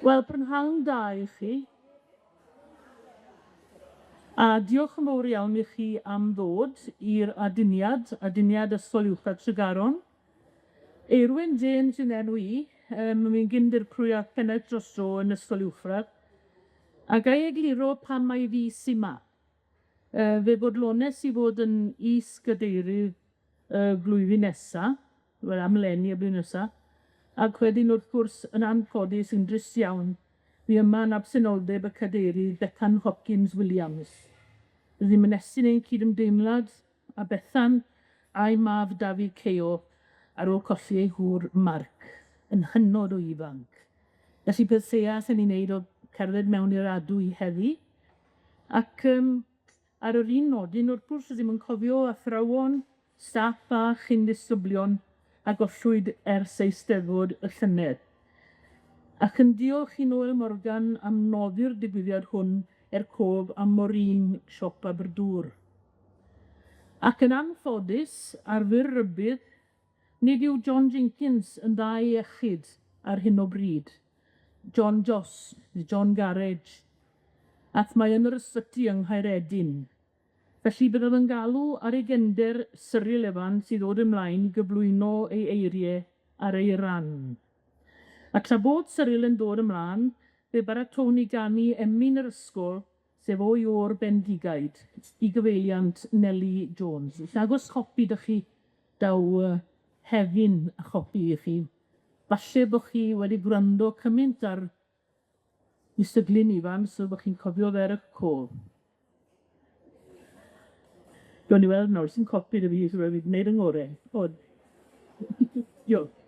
Wel, prynhawn da i chi. A diolch yn fawr iawn i chi am ddod i'r Aduniad Ysgol Uwchradd Tregaron. Eirwyn James yn enw i, mi'n gyndir crwya pennaeth dros dro yn Ysgol Uwchradd, a gai egluro pam mai fi sy 'ma. Fe bodlones i fod yn is-gadeirydd blwyddyn nesa, wel am leni y blwyddyn nesa, ac wedyn wrth gwrs yn anffodus yn drist iawn, fi yma yn absenoldeb y cadeirydd Bethan Hopkins Williams. Ddim yn estyn ein cydymdeimlad a Bethan a'i mab David Ceo ar ôl colli ei hŵr Marc, yn hynod o ifanc. Felly bydd theas yn ei wneud o cerdded mewn i'r adwy heddi. Ac ar yr un nodyn, wrth gwrs ddim yn cofio athrawon, staff a cyn-ddisgyblion a gollwyd ers Eisteddfod y llynedd. Ac yn diolch i Noel Morgan am noddi'r digwyddiad hwn cof am Morin siop Aberdŵr. Ac yn anffodus, ar fyr rybydd, nid yw John Jenkins yn dda i iechyd ar hyn o bryd. John Joss, John Garage, ac mae yn yr ysbyty yng Caeredin. Felly byddaf yn galw ar ei gender Cyril Evans i ddod ymlaen i gyflwyno ei eiriau ar ei ran. A tra bod Cyril yn dod ymlaen, fe baratoni ganu emyn yr ysgol, sef o'i o'r bendigaid, i gyfeiliant Nellie Jones. Agos copi dych chi daw hefyn a chopi i chi. Falle bod chi wedi gwrando cymaint ar Ysgyblion ifan, so bod chi'n cofio fe ar y cof. Dwi'n i weld nawr, sy'n copi dy fi, so rhaid fi wneud yng ngorau. Diolch.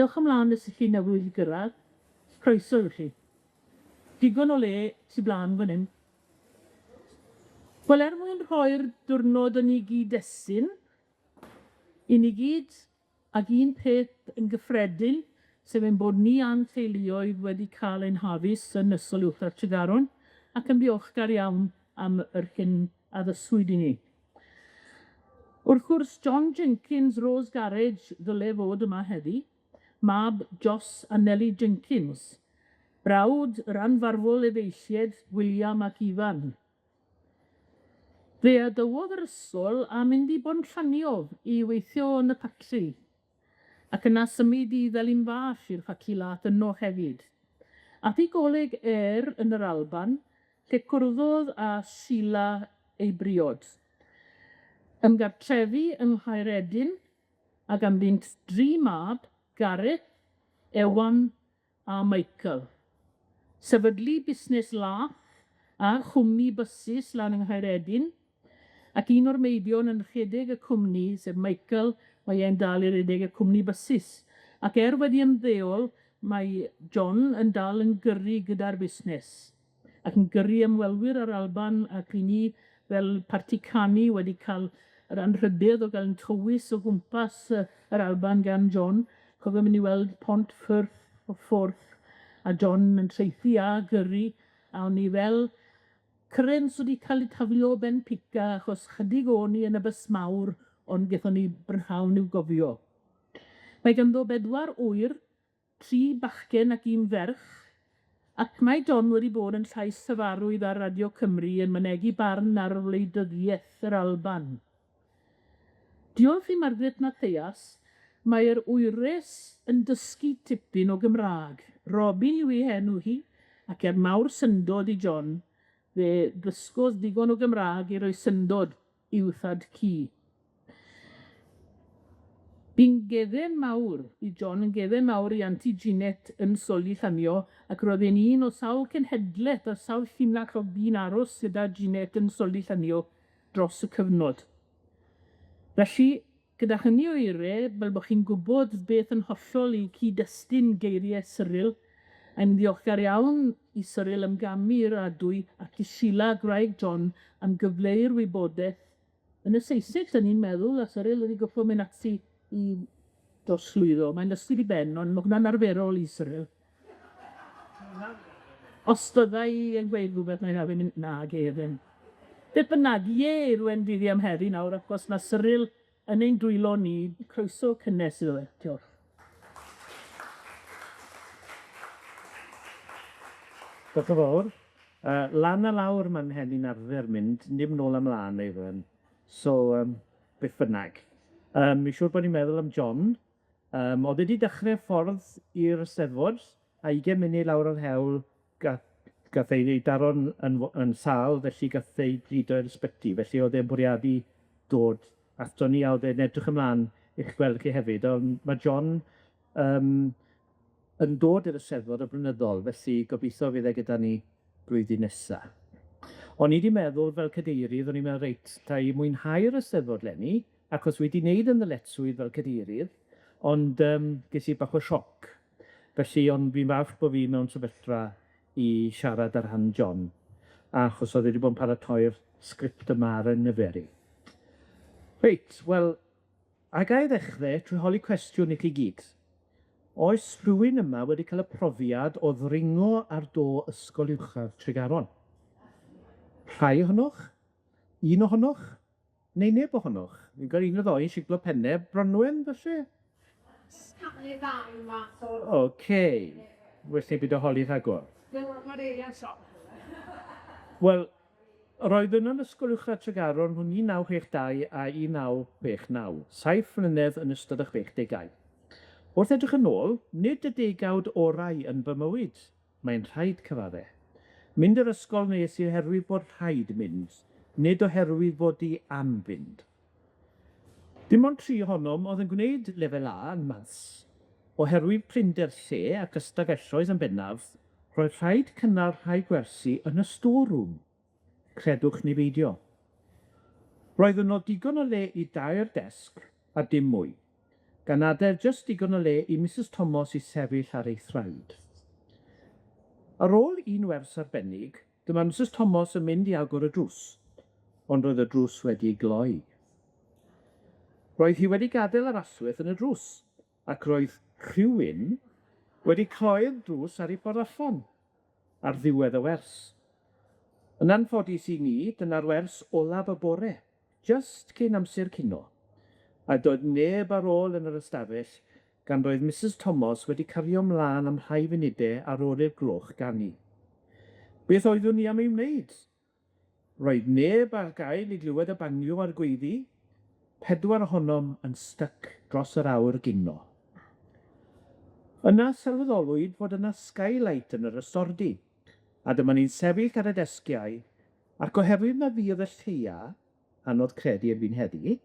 Dewch ymlaen os ych chi newydd gyrraedd. Croeso i chi. Digon o le tu blaen fan hyn. Wel, mwyn rhoi'r diwrnod yn ei gyd-destun, i ni gyd ag un peth yn gyffredin, sef ein bod ni a'n teuluoedd wedi cael ein hafus yn Ysgol Uwchradd Tregaron, ac yn ddiolchgar iawn am yr hyn a ddysgwyd i ni. Wrth gwrs, John Jenkins, Rose Garage, ddyle fod yma heddi, mab Joss a Nellie Jenkins, brawd yr anfarwol efeilliad William ac Ifan. Fe adywodd yr ysgol a mynd i Bonllanio i weithio yn y factri, ac yna symud i Ddelyn Fach i'r factri laeth yno hefyd. Ath i goleg yn yr Alban, lle cwrddodd â Sheila ei briod. Ymgartrefi yng Caeredin ac am bynt 3 mab, Gareth, Ewan a Michael. Sefydlu busnes laeth a chwmni bysys lan yng Nghaeredin, ac un o'r meibion yn rhedeg y cwmni, sef Michael, mae e'n dal i redeg y cwmni bysys. Ac wedi ymddeol, mae John yn dal yn gyrru gyda'r busnes, ac yn gyrru ymwelwyr ar Alban, ac i ni fel parti canu wedi cael yr anrhybydd o gael yn tywys o gwmpas yr Alban gan John. Cofio mynd i weld pont ffwrdd a John yn treithi a gyrru, a o'n ni fel Cyrens wedi cael eu taflu o ben pica achos chydig o'n ni yn y bys mawr, ond gaethon ni brynhawn i'w gofio. Mae ganddo 4 ŵyr, 3 bachgen ac 1 ferch, ac mae John wedi bod yn llais syfarwydd ar Radio Cymru yn mynegu barn ar wleidyddiaeth yr Alban. Diolch i Margaret Mathias, mae'r wyres yn dysgu tipyn o Gymraeg. Robin yw ei henw hi, ac mawr syndod i John, fe ddysgodd digon o Gymraeg i roi syndod i Uwchradd ci. Bu'n gedden mawr i John, yn gedden mawr i Aunty Jeanette yn Soli Llanio, ac roedd e'n un o sawl cenhedlaeth a sawl llinach o bu'n aros gyda Jeanette yn Soli Llanio dros y cyfnod. Felly, gyda hynny o eiriau, fel bod chi'n gwybod beth yn hollol i cyd-destun geiriau Cyril, a'n ddiolchgar iawn i Cyril am gamu'r adwy ac i Sheila Graig John am gyfleu'r wybodaeth yn y Saesneg, dyn ni'n meddwl, a Cyril wedi goffo mynd ati i doslwyddo. Mae'n ysgyd i ben, ond mae hwnna'n arferol i Cyril. Os byddai yn gweud rhywbeth mae'n hafyn mynd na Caeredin. Beth bynnag, rwy'n dyddi am heddi nawr, achos mae Cyril yn ein dwylo ni, croeso cynnes iddo fe. Diolch. Diolch yn fawr. Lan a lawr mae'n henni'n arfer mynd, dim nôl ymlaen ei fyn. So, beth bynnag. Mi siŵr bod ni'n meddwl am John. Oedd wedi dechrau ffordd i'r Steddfod, a 20 munud lawr o'r hewl gath ei daro'n yn sal, felly gath ei drido i'r ysbyty. Felly oedd e'n bwriadu dod ato ni, a oedd e'n edrych ymlaen i'ch gweld chi hefyd. Ond mae John yn dod i'r Eisteddfod y blynyddol, felly gobeithio fydd e gyda ni blwyddyn nesa. O'n i wedi meddwl fel cadeirydd, o'n i'n meddwl, reit, ta i mwynhau'r Eisteddfod leni, achos wedi wneud yn ddyletswydd fel cadeirydd, ond ges i bach o sioc. Felly, ond fi'n falch bod fi mewn sefyllfa i siarad ar han John, achos oedd wedi bod yn paratoi'r sgript yma ar y nyferi. Reit, wel, a ga i ddechrau trwy holi cwestiwn i chi gyd. Oes rhywun yma wedi cael y profiad o ddringo ar do Ysgol Uwchradd Tregaron? Rhai ohonoch? Un ohonoch? Neu neb ohonoch? Fi'n gael un o ddoi siglo penne Bronwen, felly? Oce. Well, neu byd o holi rhagor. Wel, roedd yn Ysgol Uwchradd Tregaron rhwng 1962 a 1969, 7 mlynedd yn ystod y 60au. Wrth edrych yn ôl, nid y degawd orau yn fy mywyd, mae'n rhaid cyfadde. Mynd i'r ysgol nes i oherwydd bod rhaid mynd, nid oherwydd bod i am fynd. Dim ond 3 ohonom oedd yn gwneud lefel A yn maths. Oherwydd prinder lle ac ystafelloedd yn bennaf, roedd rhaid cynnal rhai gwersi yn y storroom. Credwch ni beidio. Roedd yno digon o le i 2 desg a dim mwy, gan adael jyst digon o le i Mrs Thomas i sefyll ar ei thraed. Ar ôl un wers arbennig, dyma Mrs Thomas yn mynd i agor y drws, ond roedd y drws wedi gloi. Roedd hi wedi gadael yr allwedd yn y drws, ac roedd rhywun wedi cloi'r drws ar ei ffordd allan, ar ddiwedd y wers. Yn anffodus i ni, dyna'r wers olaf y bore, just cyn amser cino, a doedd neb ar ôl yn yr ystafell, gan roedd Mrs Thomas wedi cario ymlaen am rhai funudau ar ôl i'r gloch ganu. Beth oeddwn ni am ei wneud? Roedd neb ar gael i glywed y bangio ar gweiddi, 4 ohonom yn styc dros yr awr ginno. Yna sylweddolwyd fod yna skylight yn yr ystordi, a dyma ni'n sefyll ar y desgiau, ac oherwydd na fydd y lleia, anodd credu erbyn heddi,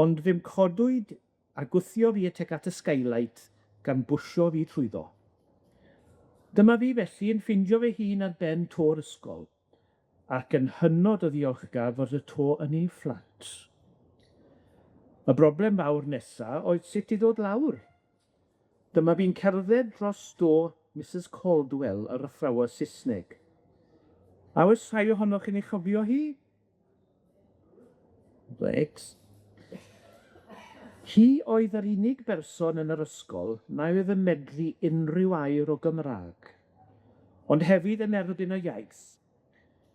ond ddim codwyd a gwthio fi tuag at y skylight gan bwysio fi trwyddo. Dyma fi felly yn ffindio fy hun ar ben to'r ysgol, ac yn hynod o ddiolchgar fod y to yn ei fflat. Y broblem fawr nesa oedd sut i ddod lawr. Dyma fi'n cerdded dros do Mrs Caldwell, yr athrawes Saesneg. A oes rhai ohonoch chi'n ei chofio hi? Reit. Hi oedd yr unig berson yn yr ysgol na oedd yn medru unrhyw air o Gymrag, ond hefyd yn erbyn y iaith.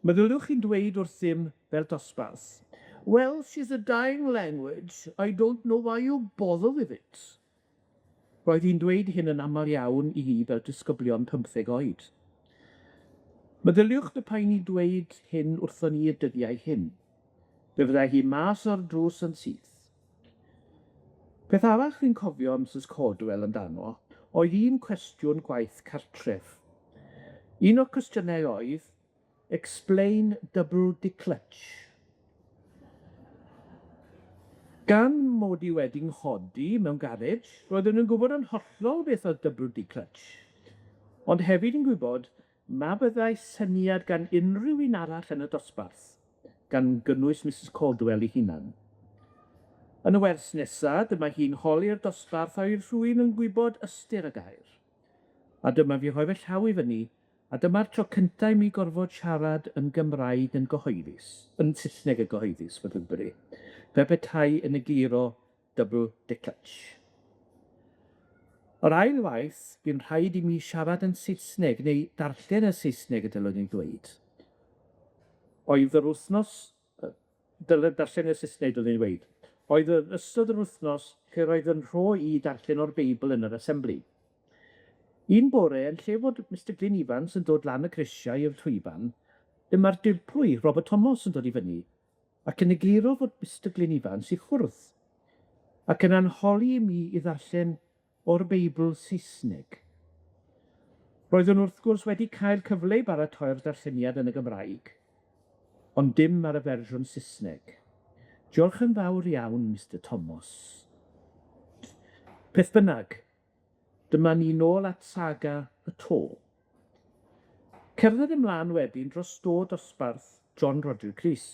Meddyliwch chi'n dweud wrthym fel dosbarth, "Well, she's a dying language. I don't know why you bother with it." Roedd hi'n dweud hyn yn aml iawn i hi fel disgyblion 15 oed. Meddyliwch dy pa'n i dweud hyn wrthon ni y dyddiau hyn. Fe fyddai hi mas o'r drws yn syth. Peth arall fi'n cofio am Mrs Caldwell amdano oedd un cwestiwn gwaith cartref. Un o'r cwestiynau oedd, explain double declutch. Gan mod i wedi nghodi mewn garej, roedden nhw'n gwybod yn hollol beth oedd double declutch. Ond hefyd yn gwybod ma byddai syniad gan unrhyw un arall yn y dosbarth, gan gynnwys Mrs Caldwell ei hunan. Yn y wers nesaf, dyma hi'n holi'r dosbarth a oedd rhywun yn gwybod ystyr y gair. A dyma fi rhoi fy llaw i fyny, a dyma'r tro cyntaf mi gorfod siarad yn Gymraeg yn gyhoeddus, yn Saesneg yn gyhoeddus, fod yn byri. Fe petai yn y giro double declutch. Yr ail waith, bu'n rhaid i mi siarad yn Saesneg, neu darllen y Saesneg y dylwn i'n dweud. Oedd yr wythnos, darllen y Saesneg dylwn i'n dweud, oedd yr ystod yr wythnos lle roedd yn rho i darllen o'r Beibl yn yr Asembli. Un bore, yn lle fod Mr Glyn Evans yn dod lan y grisiau i'r llwyfan, dyma'r dirprwy Robert Thomas yn dod i fyny, ac yn egluro fod Mr Glyn Evans i chwrdd, ac yn anholi i mi i ddarllen o'r Beibl Saesneg. Roeddwn wrth gwrs wedi cael cyfle i baratoi'r darlleniad yn y Gymraeg, ond dim ar y fersiwn Saesneg. Diolch yn fawr iawn, Mr Thomas. Peth bynnag, dyma ni nôl at saga y to. Cerdded ymlaen wedyn dros do dosbarth John Roger Crys.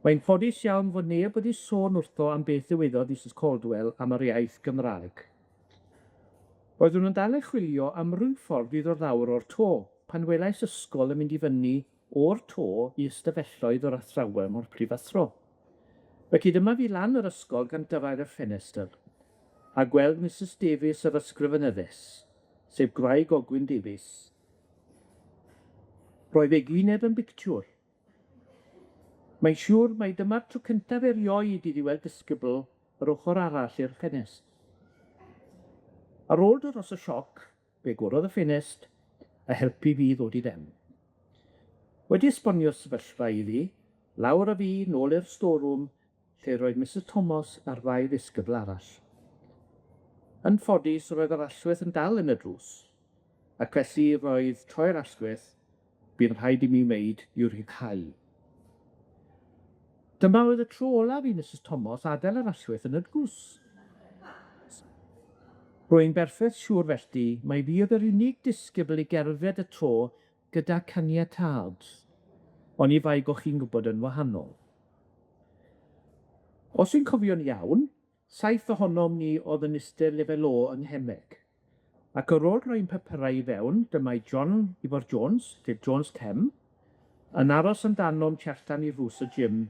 Mae'n ffodus iawn fod neb wedi sôn wrtho am beth ddiweddodd Mrs Caldwell am yr iaith Gymraeg. Roeddwn nhw'n dal ei chwilio am ryw ffordd i ddod lawr o'r to, pan welais ysgol yn mynd i fyny o'r to i ystafelloedd o'r athrawon o'r prifathro. Felly dyma fi lan yr ysgol gan dyfair y ffenestr, a gweld Mrs Davies yr ysgrifenyddes, sef gwraig Ogwyn Davies. Roedd ei gwyneb yn bictiwr. Mae'n siŵr mai dyma'r tro cyntaf erioed i ddiwedd disgybl yr ochr arall i'r ffenest. Ar ôl dod dros y sioc, fe gwrodd y ffenest, a helpu fi ddod i dem. Wedi esbonio sefyllfa iddi, lawr a fi nôl i'r storwm, lle roedd Mrs Thomas a'r ddau ddisgybl arall. Yn ffodus, roedd yr allwedd yn dal yn y drws, ac felly roedd troi'r allwedd, bu'n rhaid i mi wneud i'w rhyddhau. Dyma oedd y tro olaf i Mrs Thomas adael yr allwedd yn y drws. Rwy'n berffaith siŵr felly mai fi oedd yr unig disgybl i gerdded y tro gyda caniatâd, ond i faig o'ch chi'n gwybod yn wahanol. Os yw'n cofio'n iawn, 7 ohonom ni oedd yn ystod lefel O yng Nghemeg, ac ar ôl rhoi'n papurau i fewn, dymai John Ifor Jones, sef Jones Tem, yn aros amdano'n tu allan i ddrws y gym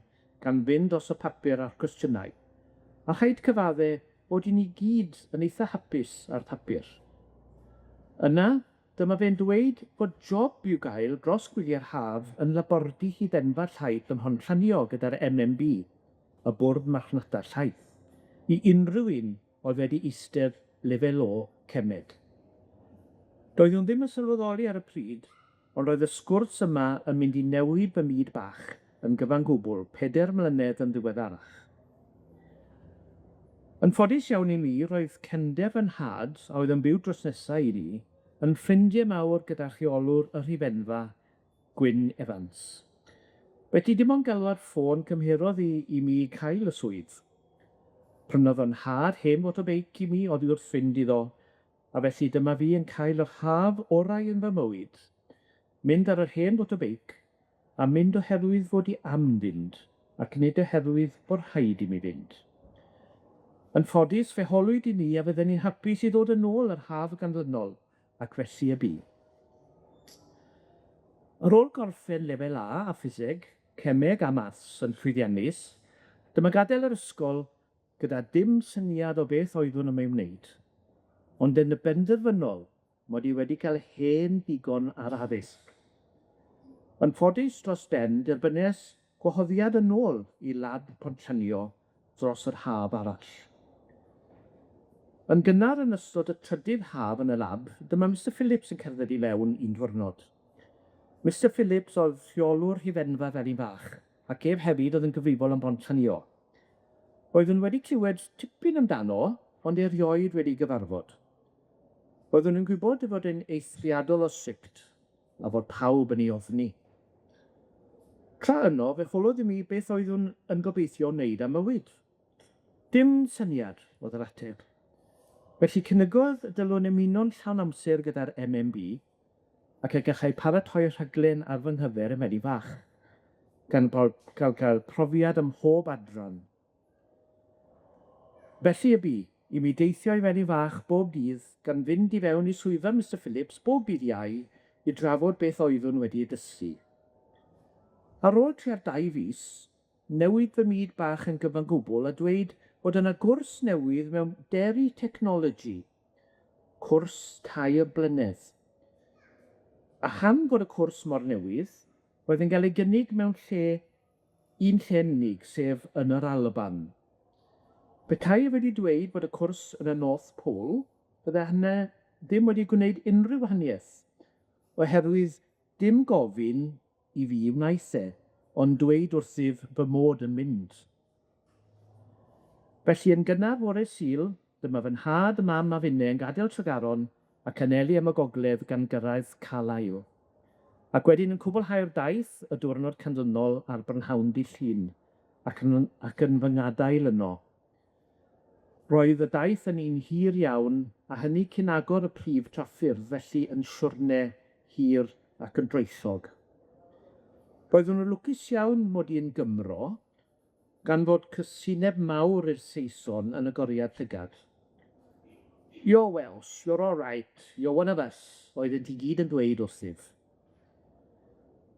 gan fynd os y papur a'r cwestiynau, a chaid cyfadde bod i ni gyd yn eitha hapus ar papur. Yna, dyma fe'n dweud bod job i'w gael dros gwyliau'r haf yn labordy hyd-enfawr llaeth ym Mhonllanio gyda'r MMB, y bwrdd marchnata llaeth, i unrhyw un oedd wedi eistedd lefel O Cemed. Doeddwn ddim yn sylweddoli ar y pryd, ond roedd y sgwrs yma yn mynd i newid fy myd bach yn gyfan gwbl 4 mlynedd yn ddiweddarach. Yn ffodus iawn i mi, roedd cendef yn had a oedd yn byw dros nesaf i ni, yn ffrindiau mawr gyda rheolwr y rhifenfa, Gwyn Evans. Wedi dim ond galwad ffôn cymherodd i mi cael y swydd. Prynodd o'n had hen fod o beic i mi oddi wrth fynd iddo, a felly dyma fi yn cael yr haf orau yn fy mywyd, mynd ar yr hen fod o beic, a mynd oherwydd fod i am fynd, ac nid oherwydd bod rhaid i mi fynd. Yn ffodus, fe holwyd i ni a fydden ni'n hapus i ddod yn ôl yr haf ganlynol, ac felly y bu. Ar ôl gorffen lefel A ffiseg, cemeg a maths yn llwyddiannus, dyma gadael yr ysgol gyda dim syniad o beth oeddwn yn ei wneud, ond yn y benderfynol mod i wedi cael hen ddigon ar addysg. Yn ffodus dros ben, derbynes gwahoddiad yn ôl i lab Pontranio dros yr haf arall. Yn gynnar yn ystod y trydydd haf yn y lab, dyma Mr Phillips yn cerdded i mewn un diwrnod. Mr Phillips oedd rheolwr rhifenfa fel un fach, ac ef hefyd oedd yn gyfrifol am Pontranio. Roeddwn wedi clywed tipyn amdano, ond erioed wedi gyfarfod. Roeddwn yn gwybod fod e'n eithriadol o strict, a fod pawb yn ei ofni. Tra yno, fe chwlodd i mi beth oeddwn yn gobeithio wneud am mywyd. Dim syniad, oedd yr ateb. Felly cynygodd y dylwn ymuno'n llawn amser gyda'r MMB, ac y gallai paratoi rhaglen ar fy nghyfer ym Medi Fach, gan gael profiad ym mhob adran. Felly y bu, i mi deithio i Medi Fach bob dydd, gan fynd i fewn i swyddfa Mr Phillips bob bydd iau i drafod beth oeddwn wedi dysgu. Ar ôl tua'r 2 fis, newid fy myd bach yn gyfan gwbl a dweud bod yna gwrs newydd mewn dairy technology, cwrs 2 blynedd. A ham bod y cwrs mor newydd, roedd yn cael ei gynnig mewn un lle unig, sef yn yr Alban. Petai wedi dweud bod y cwrs yn y North Pole, bydde hynny ddim wedi gwneud unrhyw wahaniaeth, oherwydd dim gofyn i fi wnaeth e, ond dweud wrthyf fy mod yn mynd. Felly yn gynnar bore Sul, dyma fy nhad, y mam a finne yn gadael Tregaron ac anelu am y gogledd gan gyrraedd Calail. Ac wedyn yn cwblhau'r daith y diwrnod canlynol ar brynhawn dydd Llun, ac yn fy ngadael yno. Roedd y daith yn un hir iawn, a hynny cyn agor y prif traffyrdd, felly yn siwrne hir ac yn dreithog. Roeddwn yn lwcus iawn mod i'n Gymro, gan fod cysineb mawr i'r Saeson yn y goriad llygad. You're Welsh, you're all right, you're one of us, oeddent i gyd yn dweud wrthyf.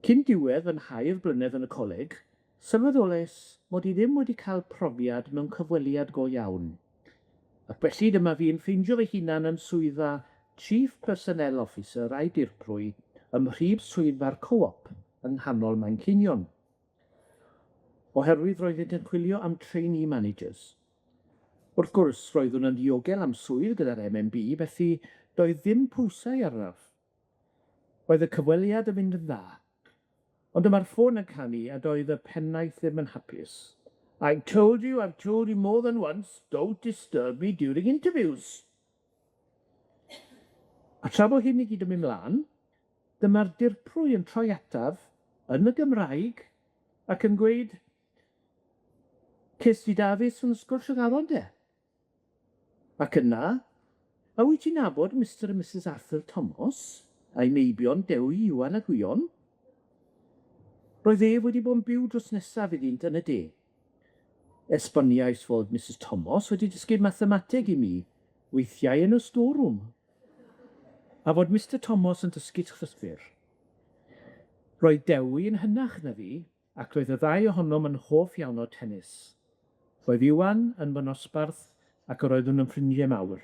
Cyn diwedd yn hair blynedd yn y coleg, sylweddolais mod i ddim wedi cael profiad mewn cyfweliad go iawn. Ac felly dyma fi'n ffeindio fy hunan yn swyddfa Chief Personnel Officer a'i dirprwy ym mhrif swyddfa'r Co-op yng nghanol Manceinion. Oherwydd roeddent yn chwilio am trainee managers. Wrth gwrs, roeddwn yn ddiogel am swydd gyda'r MMB, felly doedd ddim pwysau arnaf. Roedd y cyfweliad yn mynd yn dda, ond dyma'r ffôn yn canu a doedd y pennaeth ddim yn hapus. I've told you more than once, don't disturb me during interviews. A tra bo hyn i gyd yn mynd mlaen, dyma'r dirprwy yn troi ataf yn y Gymraeg ac yn gweud, ces di Dafis yn ysgol Tregaron de? Ac yna, a wyt ti'n nabod Mr and Mrs Arthur Thomas, a'i meibion Dewi, Iwan a Gwion? Roedd ef wedi bod yn byw dros nesaf iddynt yn y de. Esboniais fod Mrs Thomas wedi dysgu mathemateg i mi, weithiau yn y storeroom, a fod Mr Thomas yn dysgu llythyr. Roedd Dewi yn hynach na fi, ac roedd y ddau ohonom yn hoff iawn o tennis. Roedd Iwan yn fy nosbarth ac yr oeddwn yn ffrindiau mawr,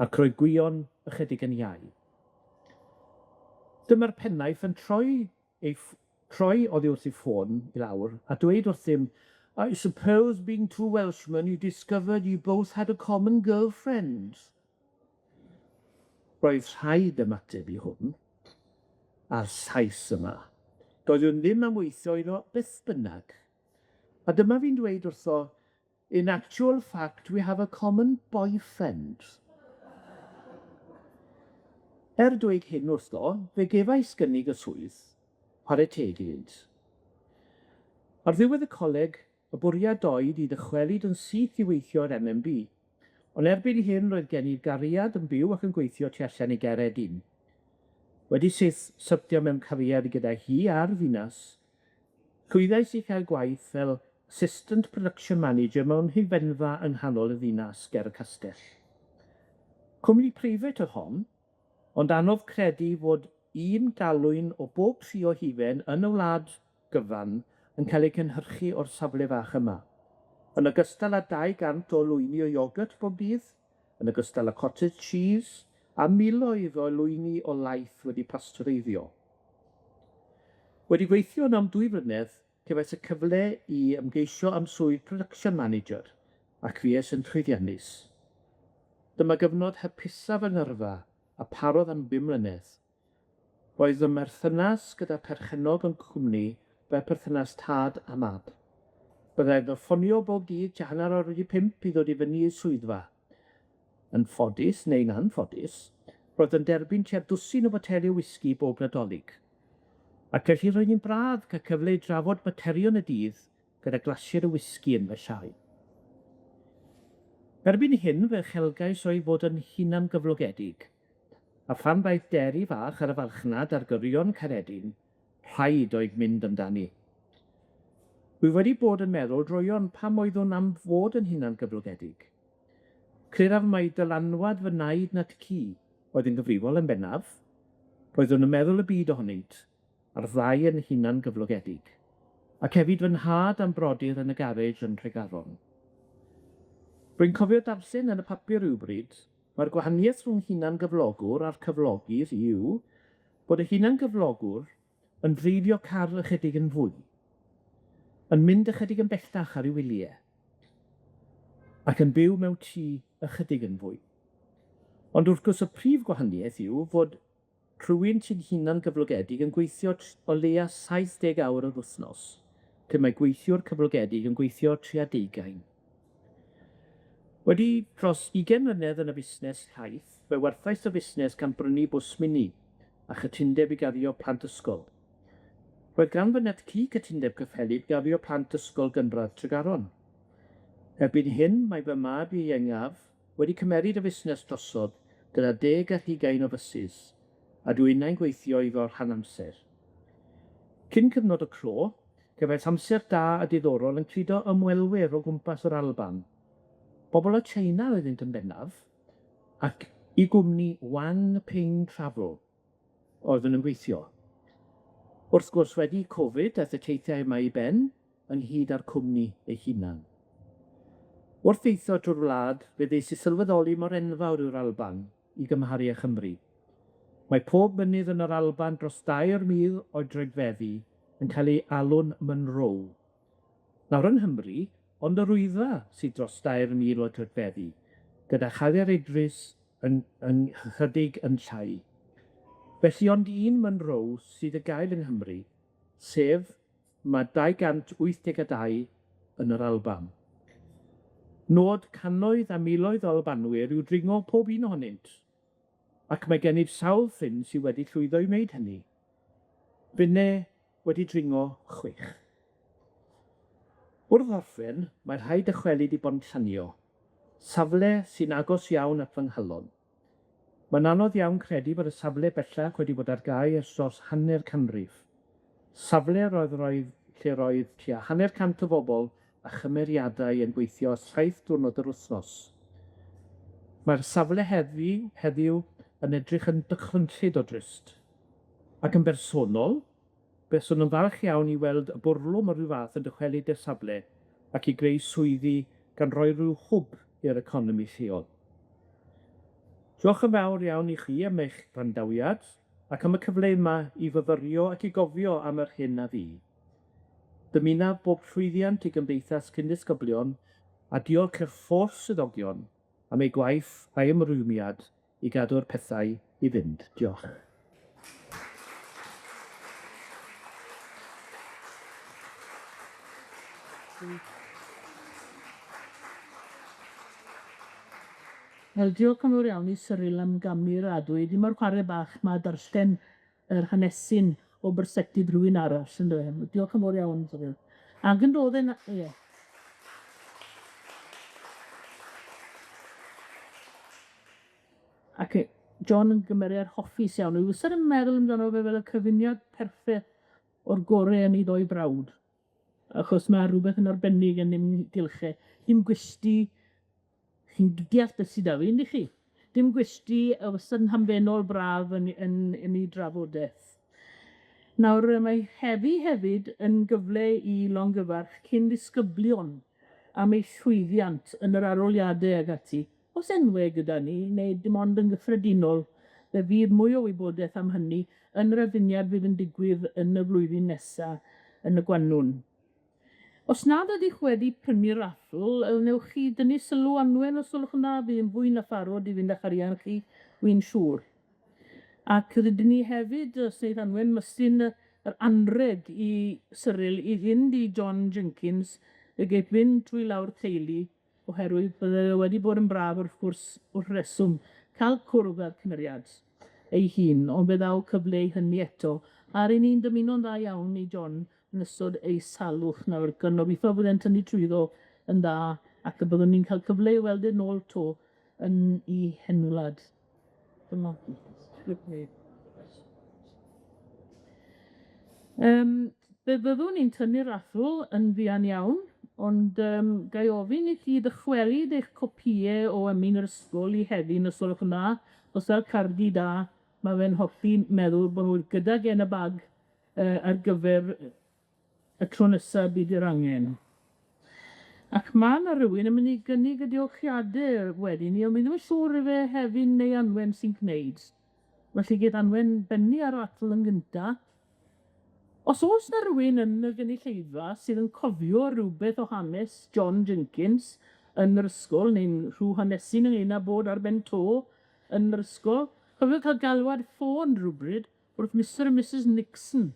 ac roedd Gwion ychydig yn iau. Dyma'r pennaeth yn troi oddi wrth ei ffôn i lawr a dweud wrthym, I suppose being two Welshmen you discovered you both had a common girlfriend. Roedd rhaid ymateb i hwn, a'r Sais yma. Doeddwn ddim am weithio iddo beth bynnag. A dyma fi'n dweud wrtho, in actual fact we have a common boyfriend. dweud hyn wrtho, fe gefais gynnig y swydd, chwarae teg iddynt. Ar ddiwedd y coleg, y bwriad oedd i ddychwelyd yn syth i weithio ar MMB, ond erbyn hyn roedd gen i'r gariad yn byw ac yn gweithio tu allan i Caeredin. Wedi syrthio mewn cariad gyda hi a'r ddinas, llwyddais i cael gwaith fel Assistant Production Manager mewn rhifenfa yng nghanol y ddinas ger y castell. Cwmni preifat oedd hon, ond anodd credu fod un galwyn o bob tri o hufen yn y wlad gyfan yn cael ei cynhyrchu o'r safle fach yma, yn ogystal â 200 o lwyni o iogurt bob dydd, yn ogystal â cottage cheese, a miloedd o lwyni o laeth wedi pastwreiddio. Wedi gweithio am 2 flynedd, cefais y cyfle i ymgeisio am swydd Production Manager, ac fues yn llwyddiannus. Dyma gyfnod hapusaf yng ngyrfa a parodd am 5 mlynedd. Roedd y merthynas gyda perchennog yn cwmni fel perthynas tad a mab. Byddai'n ffonio bob dydd tua 4:45 i ddod i fyny i swyddfa. Yn ffodus neu'n anffodus, roedd yn derbyn tua 12 o boteli o wisgi bob Nadolig. Ac felly roedd hi'n braf cael cyfle i drafod materion y dydd gyda glasied o wisgi yn fy siau. Erbyn hyn, fe uchelgais oedd fod yn hunan gyflogedig, a phan baith deri fach ar y farchnad ar gyrion Caeredin, rhaid oedd mynd amdani. Rwy wedi bod yn meddwl droion pam oeddwn am fod yn hunan gyflogedig. Credaf mai dylanwad fy naid nat ci oedd yn gyfrifol yn bennaf, roeddwn yn meddwl y byd ohonynt, a'r ddau yn hunan gyflogedig, ac hefyd fy nhad am brodyr yn y garej yn Tregaron. Rwy'n cofio darllen yn y papur rhywbryd, mae'r gwahaniaeth rhwng hunan gyflogwr a'r cyflogydd yw bod y hunan gyflogwr yn dreifio car ychydig yn fwy, yn mynd ychydig yn bellach ar ei wyliau, ac yn byw mewn tŷ ychydig yn fwy. Ond wrth gwrs y prif gwahaniaeth yw fod rhywun sy'n hunan gyflogedig yn gweithio o leia 70 awr yr wythnos, lle mae gweithiwr cyflogedig yn gweithio 30. Wedi dros 20 mlynedd yn y busnes llaeth, fe werthais y busnes gan brynu bws mini a chytundeb i gario plant ysgol. Roedd gan fy net ci cytundeb cyffelyb gario plant ysgol gynradd Tregaron. Erbyn hyn, mae fy mab i iengaf wedi cymeryd y busnes drosodd gyda 10 ar 20 o fysys, a dwi'n gweithio iddo rhan amser. Cyn cyfnod y clo, cefais amser da a diddorol yn cludo ymwelwyr o gwmpas yr Alban. Bobl o China oeddynt yn bennaf, ac i gwmni Wang Ping Travel oedden yn gweithio. Wrth gwrs wedi Covid aeth y teithiau yma i ben, ynghyd â'r cwmni ei hunan. Wrth eithio drwy'r wlad, fe ddeis i sylweddoli mor enfawr yw'r Alban i gymharu â Chymru. Mae pob mynydd yn yr Alban dros 2,000 o dregfeddi yn cael ei alw'n Monroe. Nawr yn Nghymru, ond yr Wyddfa sydd dros 2,000 o dregfeddi, gyda chaliad Idris yn chydig yn llai. Felly ond un Monroe sydd y gael yng Nghymru, sef mae 282 yn yr Alban. Nod cannoedd a miloedd o Albanwyr yw dringo pob un ohonynt, ac mae gen i'r sawl ffrind sydd wedi llwyddo i wneud hynny. Finne wedi dringo 6. Wrth orffen, mae rhaid dychwelyd i Bontanio, safle sy'n agos iawn at fy nghalon. Mae'n anodd iawn credu bod y safle bellach wedi bod ar gau ers dros hanner canrif. Safle lle roedd tua 100 o bobl a chymeriadau yn gweithio 7 diwrnod yr wythnos. Mae'r safle heddiw yn edrych yn dychrynllyd o drist. Ac yn bersonol, beswn yn falch iawn i weld y bwrlwm o ryw fath yn dychwelyd i'r safle ac i greu swyddi gan roi rhyw hwb i'r economi lleol. Diolch yn fawr iawn i chi am eich gwrandawiad ac am y cyfle yma i fyfyrio ac i gofio am yr hyn a fi. Dymunaf bob llwyddiant i Gymdeithas cyn-ddisgyblion a diolch i'r ffwrdd swyddogion am ei gwaith a'i ymrwymiad i gadw'r pethau i fynd. Diolch. Wel, diolch yn fawr iawn i Cyril am gamu'r adwy. Dim o'r chwarae bach ma darllen yr hanesyn o berspektif rhywun arall, yn dweud. Diolch yn fawr iawn, Cyril. Ac yn dod yn... Ie. Ac John yn gymeriad hoffus iawn. Wi wastad yn meddwl amdano fe fel y cyfuniad perffaith o'r gorau yn ei ddoi brawd. Achos mae rhywbeth yn arbennig yn ddim dilche. Dim gwesti, chi'n deall beth sydd â fi, ynddi chi? Dim gwesti, a wastad yn hambenol braf yn ei drafodaeth. Nawr, mae heddi hefyd yn gyfle i longyfarch cyn-ddisgyblion am ei llwyddiant yn yr aroliadau ag ati. Os enwau gyda ni, neu dim ond yn gyffredinol, fe fydd mwy o wybodaeth am hynny yn yr afuniad fydd yn digwydd yn y flwyddyn nesaf yn y Gwanwyn. Os nad ydych wedi prynu raffl, wnewch chi dynnu sylw anwen os gwelwch yn dda, bydd yn fwy na pharod i fynd â'ch arian chi, wy'n siŵr. Ac rydyn ni hefyd, os wneud anwen, mystyn yr anreg i Cyril i fynd i John Jenkins y geith fynd trwy lawr teulu, oherwydd bydde wedi bod yn braf wrth gwrs wrth reswm cael cwrdd â'r cymeriad ei hun, ond fe ddaw cyfle i hynny eto. A rydyn ni'n dymuno'n dda iawn i John yn ystod ei salwch nawr, gobeithio byddai'n tynnu trwyddo yn dda, ac y byddwn ni'n cael cyfle i weld e'n nôl to yn ei henwlad. Dyma. Fe byddwn ni'n tynnu'r raffl yn fuan iawn, ond gai ofyn i chi ddychwelyd eich copïau o ymyn yr ysgol i heddi yn ystod o'ch hwnna, os fel cardi da, mae fe'n hoffi meddwl bod nhw gyda gen y bag ar gyfer y tro nesaf bydd yr angen. Ac mae yna rhywun yn mynd i gynnig y diolchiadau wedyn ni, ond mi ddim yn siŵr fe Hefin neu Anwen sy'n gwneud. Felly gyda Anwen benni ar atl yn gynta. Os oes na rhywun yn y gynulleidfa sydd yn cofio rhywbeth o hanes John Jenkins yn yr ysgol, neu'n rhyw hanesu ynglŷn â bod ar ben to yn yr ysgol, cofiwch cael galwad ffôn rhywbryd wrth Mr. a Mrs. Nixon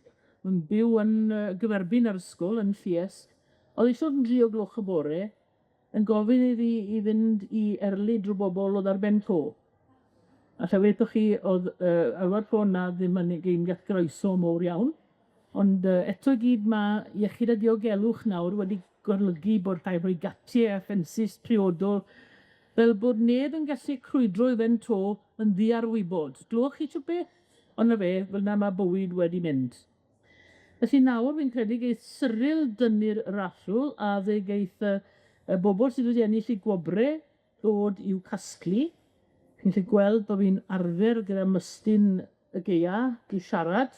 yn byw yn gyferbyn ar ysgol yn Lluest. Oedd eisiau yn 3 o gloch y bore yn gofyn iddi i fynd i erlyd rhyw bobl oedd ar ben to. A llawedwch chi, oedd alwad ffôn na ddim yn geiniad groeso mowr iawn. Ond eto gyd mae iechyd a diogelwch nawr wedi golygu bod rhaid rhoi gatiau a ffensys priodol fel bod neb yn gallu crwydro i ben to yn ddiarwybod. Glywch chi siw beth? Ond na fe, fel na mae bywyd wedi mynd. Felly nawr fi'n credu geith Cyril dynnu'r raffl a fe geith y bobl sydd wedi ennill i gwobre ddod i'w casglu. Chi'n gallu gweld bod fi'n arfer gyda mystyn y geia i siarad,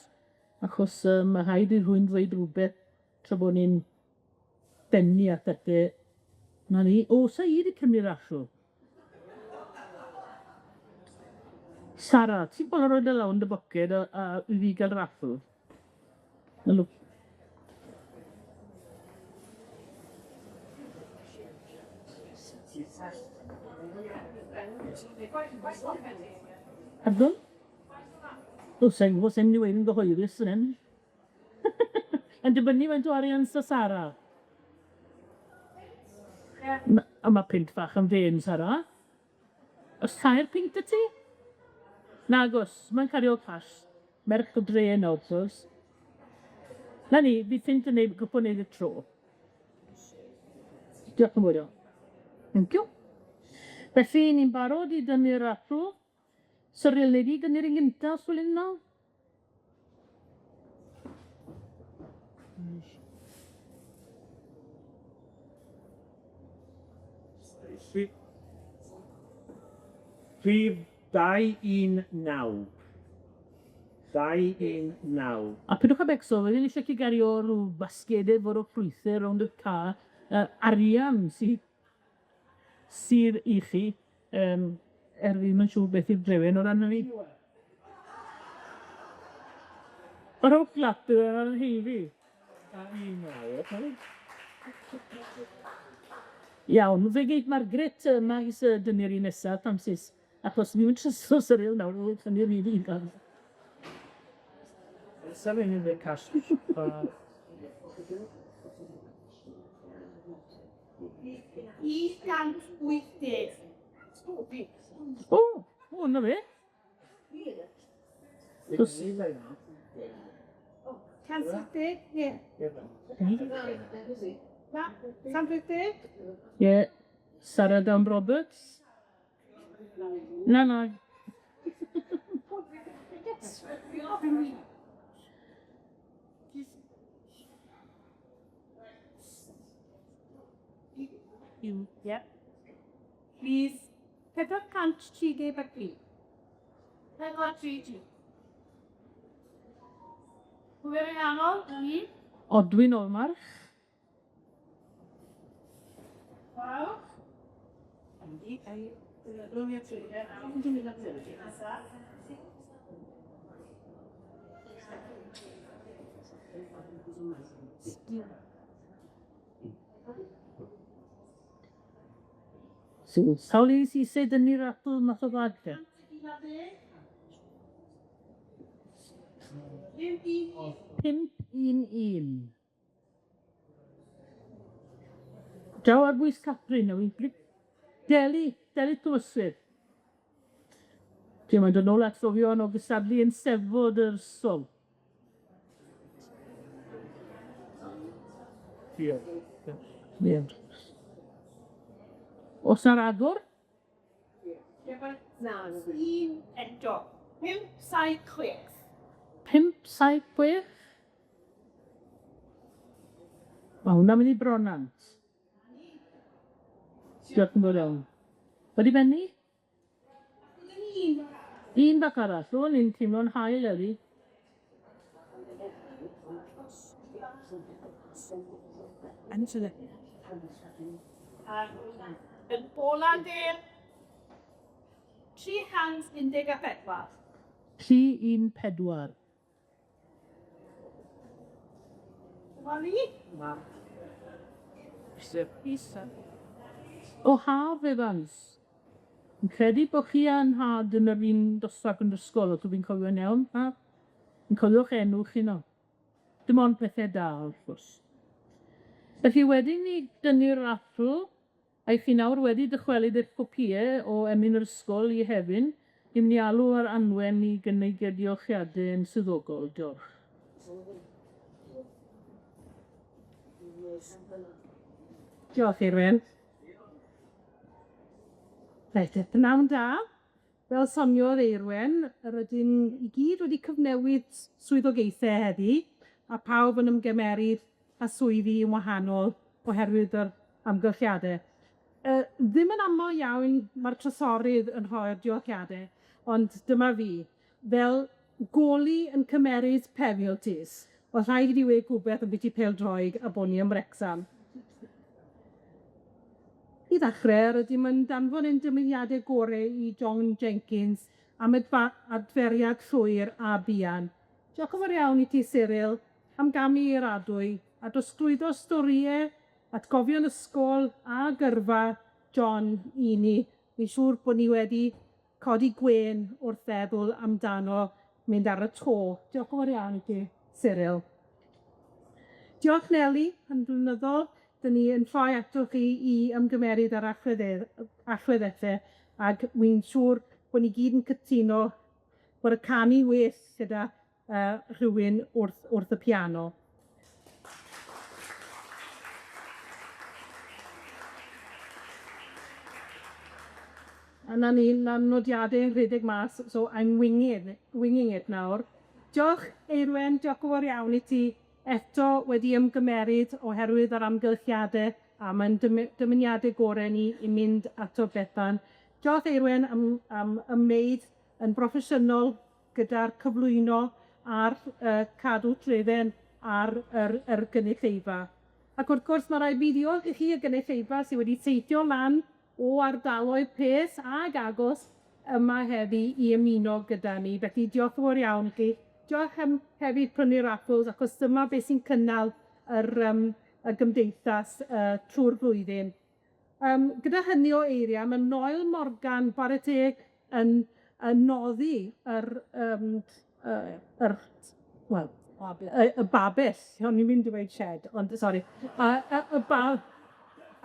achos mae rhaid i rhywun ddweud rhywbeth tra bod ni'n benni at bethau. Na ni. O, sa i wedi cymryd raffl? Sara, ti'n bod yn rhoi dy lawn dy boced a i fi gael raffl? Ylwch. Ardwn? O, sa'n gwybod sy'n ni wedi yn gyhoeddus yn hyn. Yn dibynnu faint o arian sa Sara? A mae pint fach yn fen, Sara. Os tair pint y ti? Nagos, mae'n cario cash. Merch o dre yn awtos. Na ni, fi ffint yn neud, gwybod neud y tro. Diolch yn fawr iawn. Thank you. Felly, ni'n barod i dynnu'r raffl. Cyril, neu di dynnu'r un gynta os gwylwn nhw? Prif 219. 219. A pidwch a becso, wedyn eisiau chi gario rhyw basgedau fod o ffrwythau rownd y ca, arian sydd i chi, ddim yn siŵr beth i'r drefen o ran hynny. O'r o glap ar y heifi. Iawn, fe geith Margaret maes dynnu'r un nesaf, Francis, achos mi yw'n tryso Cyril nawr, oedd dynnu'r un un gan. Sef yn ei cash. 180. O, na fe. Dos- 150? Ie. Na, 150? Ie, Sarah Dawn Roberts. Na. Ie. Please, 435. 430. Hwyr yn angol, ni. Odwyn Olmarch. Waw. Sawl un sy'n sedd yn i'r atl math o fad te? 511. Draw ar bwys Catrin, a fi. Deli Tywyswydd. Ti'n mynd yn ôl at ddofio o gystadlu yn sefod yr sol. Ie. Os na'r agor? Na, un eto. 576. 576? Mae hwnna'n mynd i bronant. Diolch yn fawr iawn. Wedi benni? Un bach arall, o, ni'n teimlo'n hael eddi. Angela. Yn Bolander, 314. 314. Wali? Isa. O Haf Evans. Yn credu bod chi a'n had yn yr un dosbarth yn ysgol, o fi'n cofio'n iawn, ha? Yn cofiwch enw chi no. Dim ond pethau da, wrth gwrs. Felly wedyn ni dynnu'r atl, a'i chi nawr wedi dychwelyd eich copïau o emyn yr ysgol i hefyn, i mynd i alw ar Anwen i gynnig y diolchiadau yn swyddogol. Diolch. Diolch, Irwin. Reit, pnawn da. Fel soniodd Eirwen, yr ydyn i gyd wedi cyfnewid swyddogaethau heddi, a pawb yn ymgymeryd a swyddi yn wahanol oherwydd yr amgylchiadau. Ddim yn aml iawn mae'r trysorydd yn rhoi'r diolchiadau, ond dyma fi. Fel goli yn cymeryd penalties, oedd rhaid i fi wedi gwybod yn byti pêl-droed a bod ni yn Wrecsam. I ddechrau, rydym yn danfon ein dymuniadau gorau i John Jenkins am adferiad llwyr a buan. Diolch yn fawr iawn i ti, Cyril, am gamu i'r adwy, a drosglwyddo storiau, atgofion ysgol a gyrfa John i ni. Fi'n siŵr bod ni wedi codi gwen wrth feddwl amdano mynd ar y to. Diolch yn fawr iawn i ti, Cyril. Diolch Nelly, yn blynyddol. Dyn ni yn troi ato chi i ymgymeryd ar allweddethau, ac wy'n siŵr bod ni gyd yn cytuno bod y canu well gyda rhywun wrth y piano. A na ni'n nodiadau yn rhedeg mas, so I'm winging it nawr. Diolch, Eirwen, diolch yn fawr iawn i ti. Eto wedi ymgymeryd oherwydd yr amgylchiadau a mae'n dymuniadau gorau ni i mynd ato Bethan. Diolch Eirwen am ymwneud yn broffesiynol gyda'r cyflwyno a'r cadw trefen ar yr gynulleidfa. Ac wrth gwrs mae rhaid fi ddiolch i chi y gynulleidfa sydd wedi teithio lan o ardaloedd pes ag agos yma heddi i ymuno gyda ni. Felly diolch yn fawr iawn i chi. Diolch hefyd prynu'r apples, achos dyma beth sy'n cynnal y gymdeithas trwy'r flwyddyn. Gyda hynny o eiriau, mae Noel Morgan bore teg yn noddi y babell, o'n i'n mynd i weid shed, ond sori,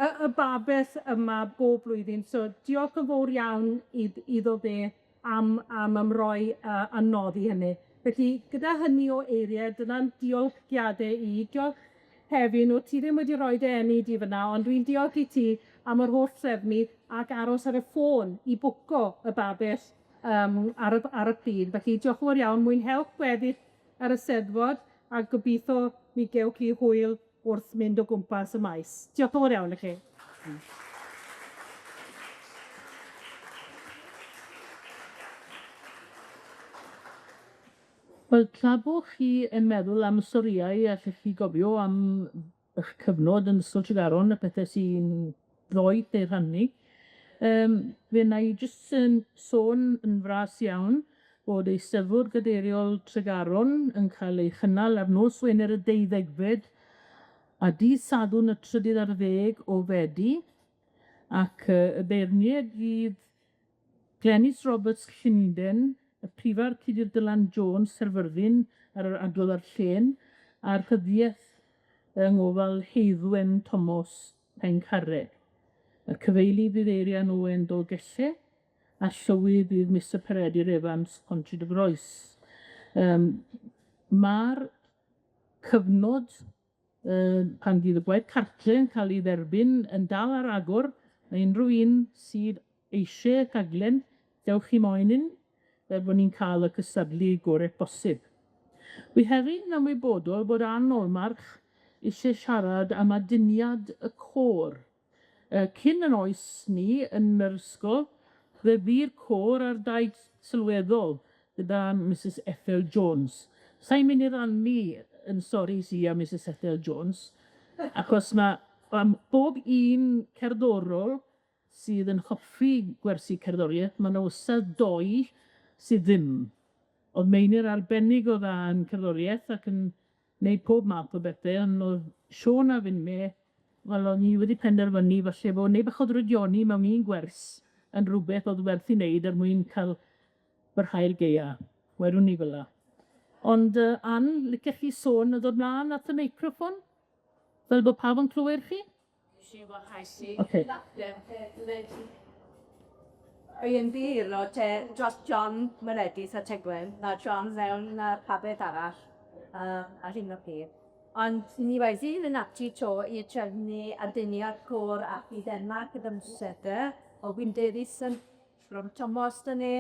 y babell yma bob blwyddyn. So diolch yn fawr iawn iddo fe am ymroi a noddi hynny. Felly, gyda hynny o eiriau, dyna'n diolchiadau i. Diolch Hefyn, o ti ddim wedi rhoi dy enni di fyna, ond dwi'n diolch i ti am yr holl trefnu ac aros ar y ffôn i bwco y babell ar y pryd. Felly, diolch yn fawr iawn, mwynhewch gweddill ar y Steddfod, a gobeithio mi gewch chi hwyl wrth mynd o gwmpas y maes. Diolch yn fawr iawn i chi. Wel, tra bo chi yn meddwl am storiau a allech chi gofio am eich cyfnod yn ysgol Tregaron, y pethau sy'n droed neu rhannu, fe na i jyst yn sôn yn fras iawn bod Eisteddfod Gadeiriol Tregaron yn cael ei chynnal ar nos Wener y 12fed a dydd Sadwrn y 13 o Fedi, ac y beirniad fydd Glenys Roberts Llundain, y prifar Cydir Dylan Jones, Terfyrddin, ar yr adrodd ar llen, a'r rhyddiaeth yng ngofal Heiddwen Thomas Pencarreg. Y cyfeili bydd Eirian Owen Dolgelle, a llywydd bydd Mr Peredur Evans Pontri de Groes. Mae'r cyfnod pan fydd y gwaith cartre yn cael ei dderbyn yn dal ar agor, a unrhyw un sydd eisiau rhaglen, dewch chi moyn un, fel bod ni'n cael y cystadlu gorau bosib. Wi hefyd yn ymwybodol bod Ann Olmarch eisiau siarad am aduniad y côr. Cyn yn oes ni yn yr ysgol, fe fydd côr ar daith sylweddol gyda Mrs Ethel Jones. Sa'n mynd i rannu yn stori si am Mrs Ethel Jones, achos mae bob un cerddorol sydd yn hoffi gwersi cerddoriaeth, mae yna wastad doi sydd ddim. Oedd meinir arbennig o dda yn cerddoriaeth ac yn gwneud pob math o bethau, ond oedd Siôn a fynd me, wel, o'n i wedi penderfynu falle bod neu bach o drydioni mewn un gwers yn rhywbeth oedd werth i wneud er mwyn cael byrhau'r geia. Wedwn ni fel la. Ond Ann, licech chi sôn a dod mlaen at y meicroffon? Fel bod pawb yn clywed chi? Okay. Yn byr o te dros John Myredis a Tegwen, na John fewn na pabeth arall ar hyn o pryd. Ond ni wedi yn ati to i trefnu aduniad côr ac i Denmark gyda Msede o Wynderus yn from Thomas dyn ni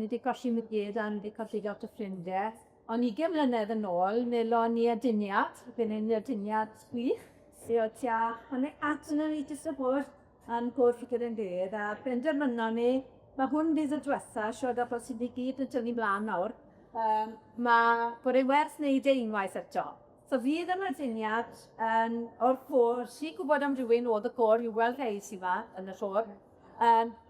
wedi colli mygyd a ni wedi colli lot o ffrindiau. Ond 20 mlynedd yn ôl, melon ni aduniad, byddwn ni aduniad gwych, sydd o tia hanner at yna ni jyst o bod yn gwrdd gyda'n dydd, a benderfynon ni, mae hwn bydd y diwetha, siod a bod sydd wedi gyd yn tynnu mlaen nawr, mae bod ei werth wneud e unwaith eto. So fydd yma aduniad o'r côr, sy'n gwybod am rhywun oedd y côr, i'w weld rhai sy'n fa yn y siwr,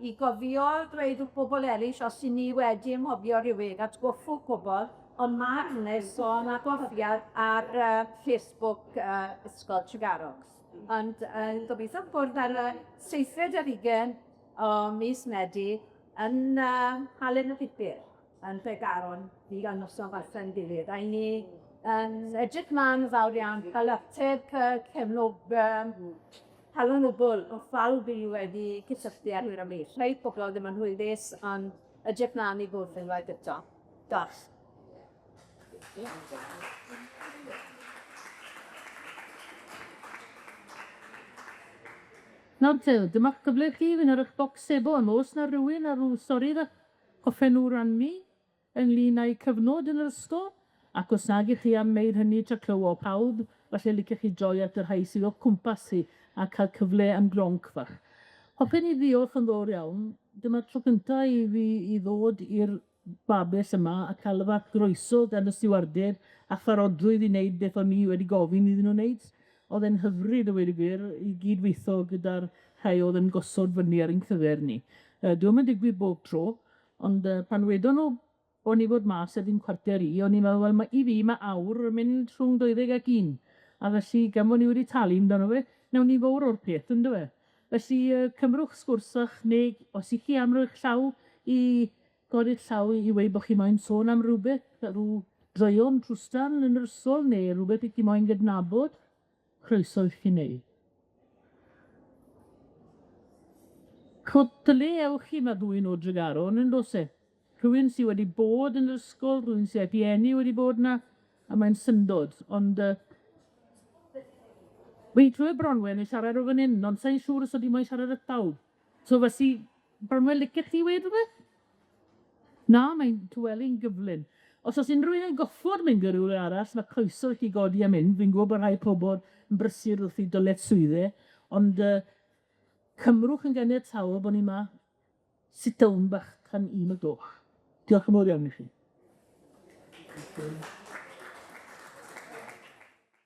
i gofio dweud wrth bobl eraill os i ni wedi ymhofio rhywun, atgoffwch pobl, ond mae hynny sôn a goffiad ar Facebook Ysgol Tregaron. Ond gobeithio bod ar y 7 ar 20 o mis Medi yn Halen y Fidbyr yn Tregaron i gael noson fathau'n gilydd. A ni edrych mlaen fawr iawn cael ateb cefnog halonwbl o ffal fi wedi cysylltu ar hwyr am mis. Rhaid pobl ddim yn hwylus, ond edrych mlaen i fod yn rhaid eto. Dos. Nawr te, dyma gyfle chi fynd ar eich bocs sebo yn os na rhywun ar rhyw stori dda hoffen nhw rannu ynglyn â'i cyfnod yn yr ysgol, ac os nag ych chi am wneud hynny tra clywo pawb, falle licech chi droi at yr rhai sydd o cwmpas chi a cael cyfle am gronc fach. Hoffen i ddiolch yn ddod iawn, dyma tro cyntaf i fi i ddod i'r babell yma a cael y fath groeso gan y stiwardiad a pharodrwydd i wneud beth o'n i wedi gofyn iddyn nhw wneud. Oedd e'n hyfryd o wedi gwir i gydweithio gyda'r rhai oedd yn gosod fyny ar ein cyfer ni. Dwi'n yn digwydd bob tro, ond pan wedon nhw o'n i fod mas a ddim cwarter i, o'n i'n meddwl, wel, i fi mae awr yn mynd rhwng 21. A felly, gan bod ni wedi talu amdano fe, nawn ni fawr o'r peth, ynddo fe. Felly, cymrwch sgwrsach, neu os i chi am roi'ch llaw i godi'r llaw i weid bod chi moyn sôn am rhywbeth, rhyw droion trwstan yn yr ysgol, neu rhywbeth i chi moyn gydnabod, croeso i chi wneud. Dyle ewch chi ma ddwy o Tregaron yn dos e. Rhywun sydd wedi bod yn yr ysgol, rhywun sydd pieni wedi bod yna, a mae'n syndod. Ond weithwyr Bronwen yn siarad o fan hyn, ond sa'n siŵr os ydy mae'n siarad y pawb. So fes i Bronwen licet chi wedi rhywbeth? Na, mae'n tyweli'n gyflym. Os oes unrhyw un yn goffod mynd gyda rhywun arall, mae croeso i chi godi am mynd. Fi'n gwybod bod rhai pobl yn brysur wrth i dyled swyddau, ond cymrwch yn gynnydd tawl bod ni yma sit down bach tan 1 o'r gloch. Diolch yn fawr iawn i chi.